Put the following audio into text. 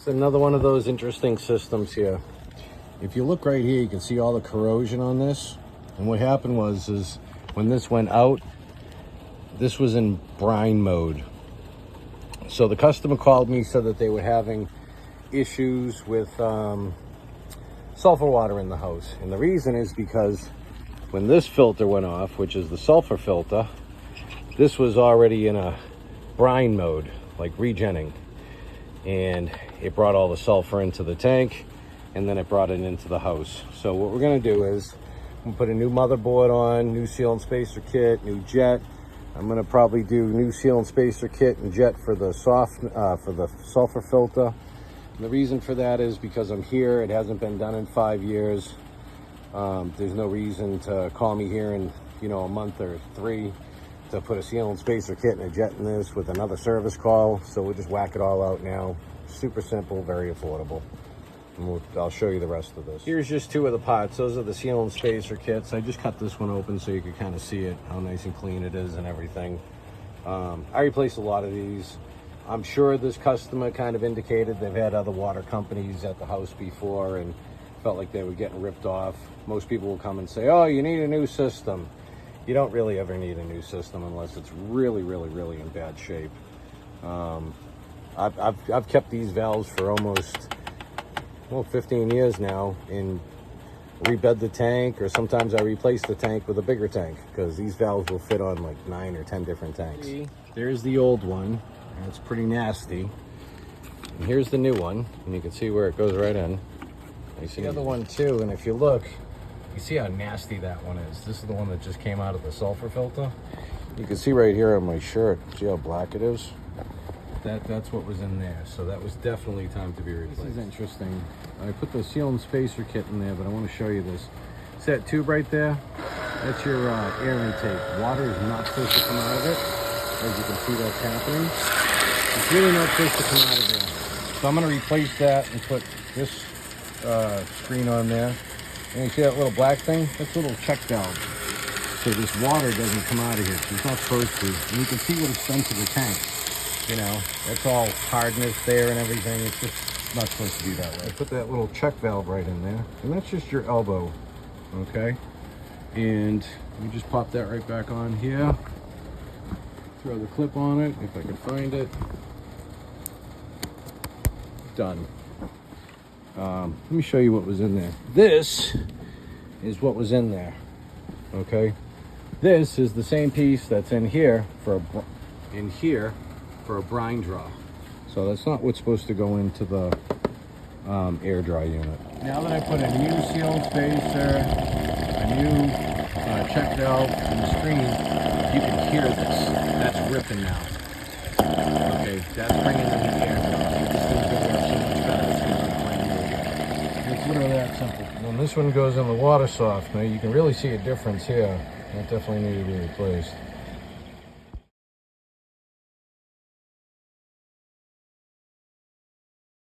It's another one of those interesting systems here. If you look right here, you can see all the corrosion on this. And what happened is when this went out, this was in brine mode. So the customer called me, said that they were having issues with sulfur water in the house. And the reason is because when this filter went off, which is the sulfur filter, this was already in a brine mode, like regenning. And it brought all the sulfur into the tank, and then it brought it into the house. So what we're gonna do is we'll put a new motherboard on, new seal and spacer kit, new jet. I'm gonna probably do new seal and spacer kit and jet for the for the sulfur filter. And the reason for that is because I'm here. It hasn't been done in 5 years. There's no reason to call me here in a month or 3 to put a seal and spacer kit and a jet in this with another service call. So we'll just whack it all out now. Super simple, very affordable. And I'll show you the rest of this. Here's just 2 of the parts. Those are the seal and spacer kits. I just cut this one open so you can kind of see it, how nice and clean it is and everything. I replaced a lot of these. I'm sure this customer kind of indicated they've had other water companies at the house before and felt like they were getting ripped off. Most people will come and say, oh, you need a new system. You don't really ever need a new system unless it's really, really, really in bad shape. I've kept these valves for almost 15 years now, and rebed the tank, or sometimes I replace the tank with a bigger tank because these valves will fit on like 9 or 10 different tanks. There's the old one, and it's pretty nasty. And here's the new one, and you can see where it goes right in. You see the other one too, and if you look, you see how nasty that one is. This is the one that just came out of the sulfur filter. You can see right here on my shirt, see how black it is? That's what was in there, so that was definitely time to be replaced. This is interesting. I put the seal and spacer kit in there, but I want to show you this. See that tube right there? That's your air intake. Water is not supposed to come out of it. As you can see, that's happening. It's really not supposed to come out of there. So I'm going to replace that and put this screen on there. And you see that little black thing? That's a little check valve. So this water doesn't come out of here. So it's not supposed to. And you can see what it's done to the tank. That's all hardness there and everything. It's just not supposed to be that way. I put that little check valve right in there. And that's just your elbow, okay? And you just pop that right back on here. Throw the clip on it, if I can find it. Done. Let me show you what was in there. This is what was in there, okay? This is the same piece that's in here for a brine draw. So that's not what's supposed to go into the air dry unit. Now that I put a new seal and spacer, a new check valve in the screen, you can hear this. That's ripping now. Okay, that's bringing in the air. It's literally that simple. When this one goes in the water softener, you can really see a difference here. That definitely needed to be replaced.